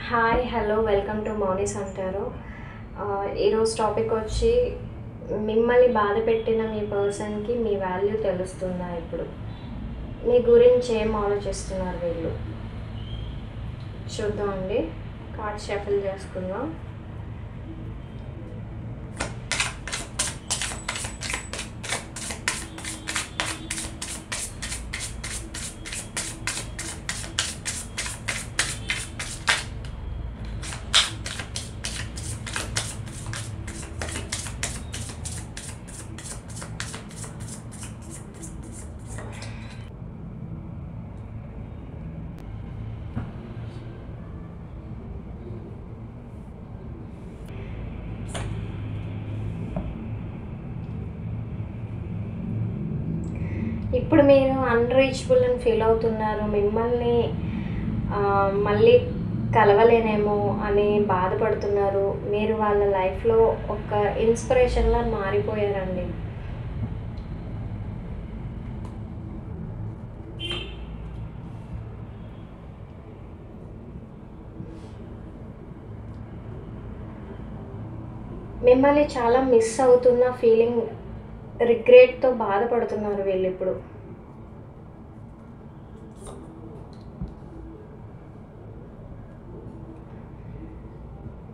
Hi hello welcome to మౌని సంటారు. ఈరోజు topic వచ్చి మిమ్మల్ని బాధ పెట్టిన మీ పర్సన్కి మీ వాల్యూ తెలుస్తుందా? ఇప్పుడు మీ గురించి ఏం ఆలోచిస్తున్నారు వీళ్ళు చూద్దాం అండి. కార్డ్ షఫల్ చేసుకుందాం. ఇప్పుడు మీరు అన్రీచబుల్ అని ఫీల్ అవుతున్నారు. మిమ్మల్ని మళ్ళీ కలవలేనేమో అని బాధపడుతున్నారు. మీరు వాళ్ళ లైఫ్లో ఒక ఇన్స్పిరేషన్లా మారిపోయారండి. మిమ్మల్ని చాలా మిస్ అవుతున్న ఫీలింగ్, రిగ్రెట్తో బాధపడుతున్నారు వీళ్ళు ఇప్పుడు.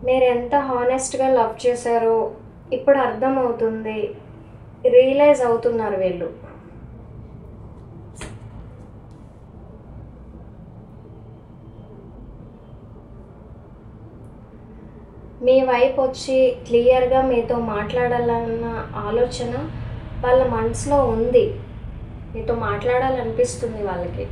మీరు ఎంత హానెస్ట్గా లవ్ చేశారో ఇప్పుడు అర్థమవుతుంది, రియలైజ్ అవుతున్నారు వీళ్ళు. మీ వైపు వచ్చి క్లియర్గా మీతో మాట్లాడాలన్న ఆలోచన వాళ్ళ మనసులో ఉంది. మీతో మాట్లాడాలనిపిస్తుంది వాళ్ళకి.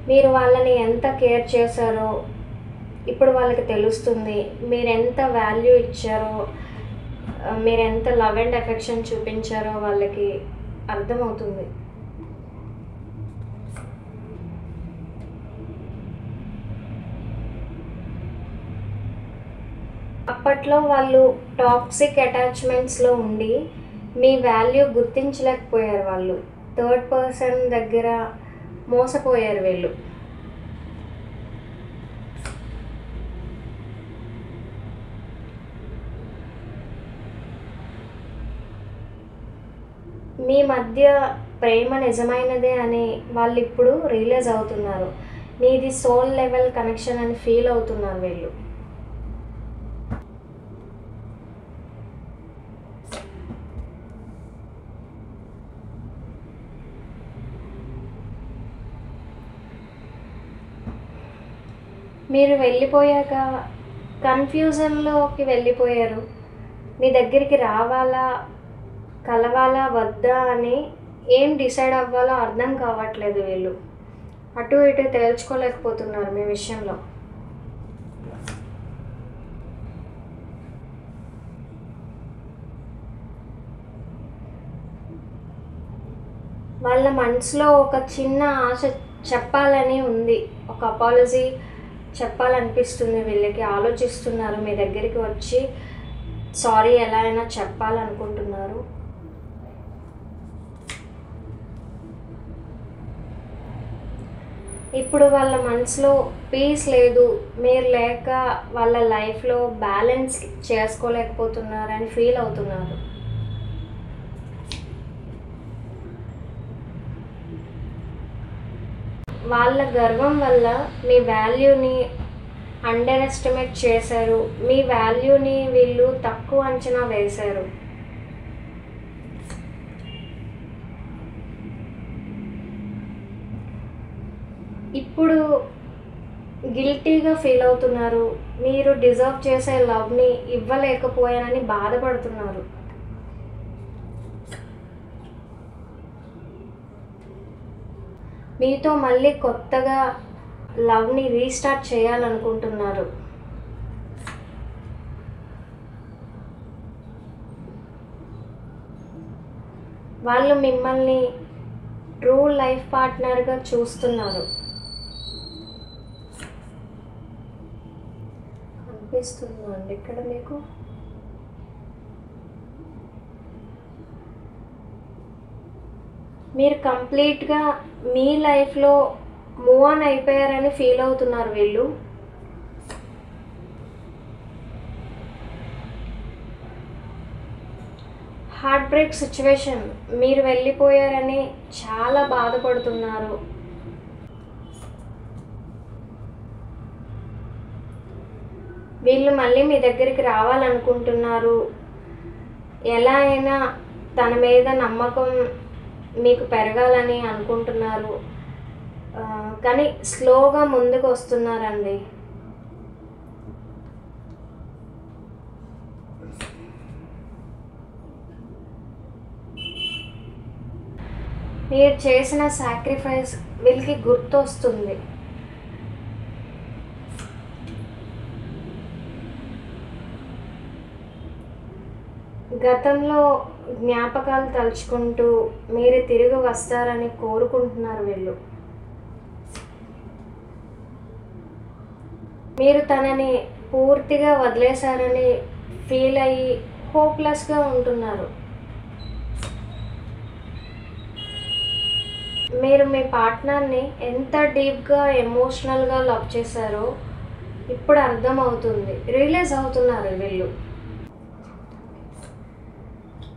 మీరు వాళ్ళని ఎంత కేర్ చేశారో ఇప్పుడు వాళ్ళకి తెలుస్తుంది. మీరు ఎంత వాల్యూ ఇచ్చారో, మీరు ఎంత లవ్ అండ్ ఎఫెక్షన్ చూపించారో వాళ్ళకి అర్థమవుతుంది. అప్పట్లో వాళ్ళు టాక్సిక్ అటాచ్మెంట్స్లో ఉండి మీ వాల్యూ గుర్తించలేకపోయారు. వాళ్ళు థర్డ్ పర్సన్ దగ్గర మోసపోయారు వీళ్ళు. మీ మధ్య ప్రేమ నిజమైనదే అని వాళ్ళు ఇప్పుడు రియలైజ్ అవుతున్నారు. మీది సోల్ లెవెల్ కనెక్షన్ అని ఫీల్ అవుతున్నారు వీళ్ళు. మీరు వెళ్ళిపోయాక కన్ఫ్యూజన్లోకి వెళ్ళిపోయారు. మీ దగ్గరికి రావాలా, కలవాలా, వద్దా అని ఏం డిసైడ్ అవ్వాలో అర్థం కావట్లేదు వీళ్ళు. అటు ఇటు తేల్చుకోలేకపోతున్నారు మీ విషయంలో. వాళ్ళ మనసులో ఒక చిన్న ఆశ చెప్పాలని ఉంది. ఒక అపాలజీ చెప్పాలనిపిస్తుంది వీళ్ళకి. ఆలోచిస్తున్నారు, మీ దగ్గరికి వచ్చి సారీ ఎలా అయినా చెప్పాలనుకుంటున్నారు. ఇప్పుడు వాళ్ళ మనసులో పీస్ లేదు. మీరు లేక వాళ్ళ లైఫ్లో బ్యాలెన్స్ చేసుకోలేకపోతున్నారని ఫీల్ అవుతున్నారు. వాళ్ళ గర్వం వల్ల మీ వాల్యూని అండర్ ఎస్టిమేట్ చేశారు. మీ వాల్యూని వీళ్ళు తక్కువ అంచనా వేశారు. ఇప్పుడు గిల్టీగా ఫీల్ అవుతున్నారు. మీరు డిజర్వ్ చేసే లవ్ని ఇవ్వలేకపోయానని బాధపడుతున్నారు. మీతో మళ్ళీ కొత్తగా లవ్ని రీస్టార్ట్ చేయాలనుకుంటున్నారు. వాళ్ళు మిమ్మల్ని ట్రూ లైఫ్ పార్ట్నర్గా చూస్తున్నారు. అనిపిస్తుందండి ఇక్కడ మీకు. మీరు కంప్లీట్గా మీ లైఫ్లో మూవ్ ఆన్ అయిపోయారని ఫీల్ అవుతున్నారు వీళ్ళు. హార్ట్ బ్రేక్ సిచ్యువేషన్, మీరు వెళ్ళిపోయారని చాలా బాధపడుతున్నారు. వీళ్ళు మళ్ళీ మీ దగ్గరికి రావాలనుకుంటున్నారు. ఎలా అయినా తన మీద నమ్మకం మీకు పెరగాలని అనుకుంటున్నారు. కానీ స్లోగా ముందుకు వస్తున్నారండి. మీరు చేసిన సాక్రిఫైస్ వీళ్ళకి గుర్తొస్తుంది. గతంలో జ్ఞాపకాలు తలుచుకుంటూ మీరు తిరిగి వస్తారని కోరుకుంటున్నారు వీళ్ళు. మీరు తనని పూర్తిగా వదిలేశారని ఫీల్ అయ్యి హోప్లెస్గా ఉంటున్నారు. మీరు మీ పార్ట్నర్ని ఎంత డీప్గా ఎమోషనల్గా లవ్ చేశారో ఇప్పుడు అర్థమవుతుంది, రియలైజ్ అవుతున్నారు వీళ్ళు.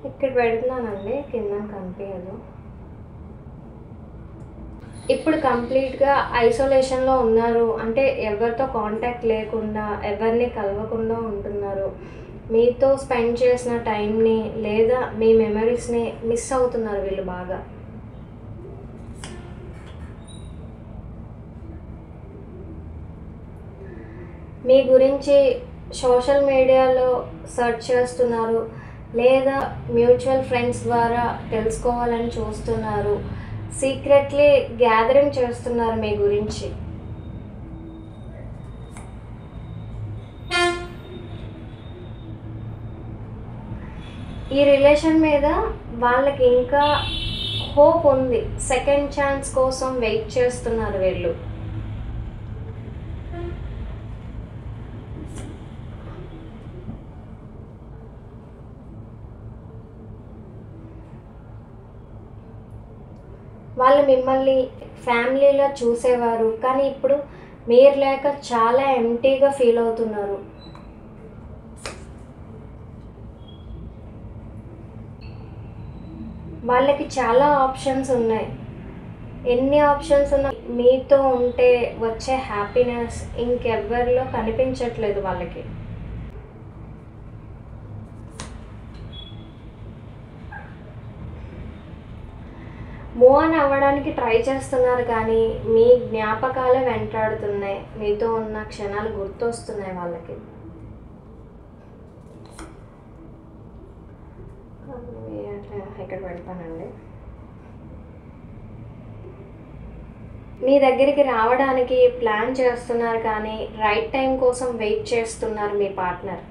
ఇక్కడ పెడుతున్నానండి, కింద కనిపించదు. ఇప్పుడు కంప్లీట్గా ఐసోలేషన్లో ఉన్నారు, అంటే ఎవరితో కాంటాక్ట్ లేకుండా ఎవరిని కలవకుండా ఉంటున్నారు. మీతో స్పెండ్ చేసిన టైంని లేదా మీ మెమరీస్ని మిస్ అవుతున్నారు వీళ్ళు బాగా. మీ గురించి సోషల్ మీడియాలో సెర్చ్ చేస్తున్నారు లేదా మ్యూచువల్ ఫ్రెండ్స్ ద్వారా తెలుసుకోవాలని చూస్తున్నారు. సీక్రెట్లీ గ్యాదరింగ్ చేస్తున్నారు మీ గురించి. ఈ రిలేషన్ మీద వాళ్ళకి ఇంకా హోప్ ఉంది. సెకండ్ ఛాన్స్ కోసం వెయిట్ చేస్తున్నారు వీళ్ళు. వాళ్ళు మిమ్మల్ని ఫ్యామిలీలో చూసేవారు, కానీ ఇప్పుడు మీరు లేక చాలా ఎంటీగా ఫీల్ అవుతున్నారు. వాళ్ళకి చాలా ఆప్షన్స్ ఉన్నాయి. ఎన్ని ఆప్షన్స్ ఉన్నా మీతో ఉంటే వచ్చే హ్యాపీనెస్ ఇంకెవ్వరిలో కనిపించట్లేదు వాళ్ళకి. మూవ్ ఆన్ అవ్వడానికి ట్రై చేస్తున్నారు, కానీ మీ జ్ఞాపకాలే వెంటాడుతున్నాయి. మీతో ఉన్న క్షణాలు గుర్తొస్తున్నాయి వాళ్ళకి. ఇక్కడ పెడతానండి. మీ దగ్గరికి రావడానికి ప్లాన్ చేస్తున్నారు, కానీ రైట్ టైం కోసం వెయిట్ చేస్తున్నారు మీ పార్ట్నర్.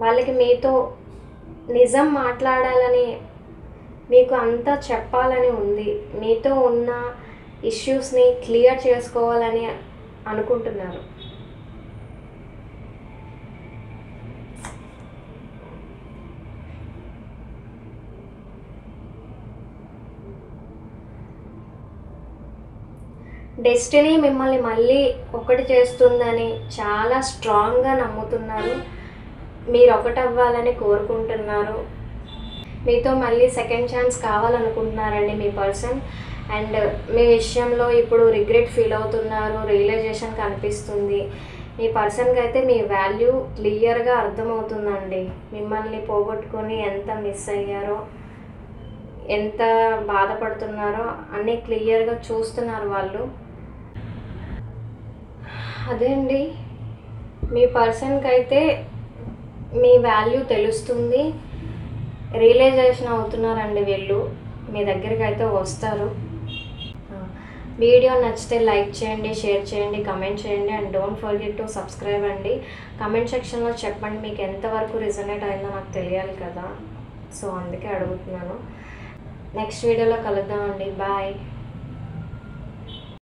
వాళ్ళకి మీతో నిజం మాట్లాడాలని, మీకు అంతా చెప్పాలని ఉంది. మీతో ఉన్న ఇష్యూస్ని క్లియర్ చేసుకోవాలని అనుకుంటున్నారు. డెస్టినీ మిమ్మల్ని మళ్ళీ ఒకటి చేస్తుందని చాలా స్ట్రాంగ్గా నమ్ముతున్నారు. మీరు ఒకటవ్వాలని కోరుకుంటున్నారు. మీతో మళ్ళీ సెకండ్ ఛాన్స్ కావాలనుకుంటున్నారండి మీ పర్సన్. అండ్ మీ విషయంలో ఇప్పుడు రిగ్రెట్ ఫీల్ అవుతున్నారు, రియలైజేషన్ కనిపిస్తుంది. మీ పర్సన్కి అయితే మీ వాల్యూ క్లియర్గా అర్థమవుతుందండి. మిమ్మల్ని పోగొట్టుకొని ఎంత మిస్ అయ్యారో, ఎంత బాధపడుతున్నారో అన్నీ క్లియర్గా చూస్తున్నారు వాళ్ళు. అదే అండి, మీ పర్సన్కి అయితే మీ వాల్యూ తెలుస్తుంది, రియలైజేషన్ అవుతున్నారండి వీళ్ళు. మీ దగ్గరికి అయితే వస్తారు. వీడియో నచ్చితే లైక్ చేయండి, షేర్ చేయండి, కమెంట్ చేయండి. And don't forget to subscribe అండి. కమెంట్ సెక్షన్లో చెప్పండి మీకు ఎంతవరకు రిజనేట్ అయిందో నాకు తెలియాలి కదా, సో అందుకే అడుగుతున్నాను. నెక్స్ట్ వీడియోలో కలుద్దామండి. బాయ్.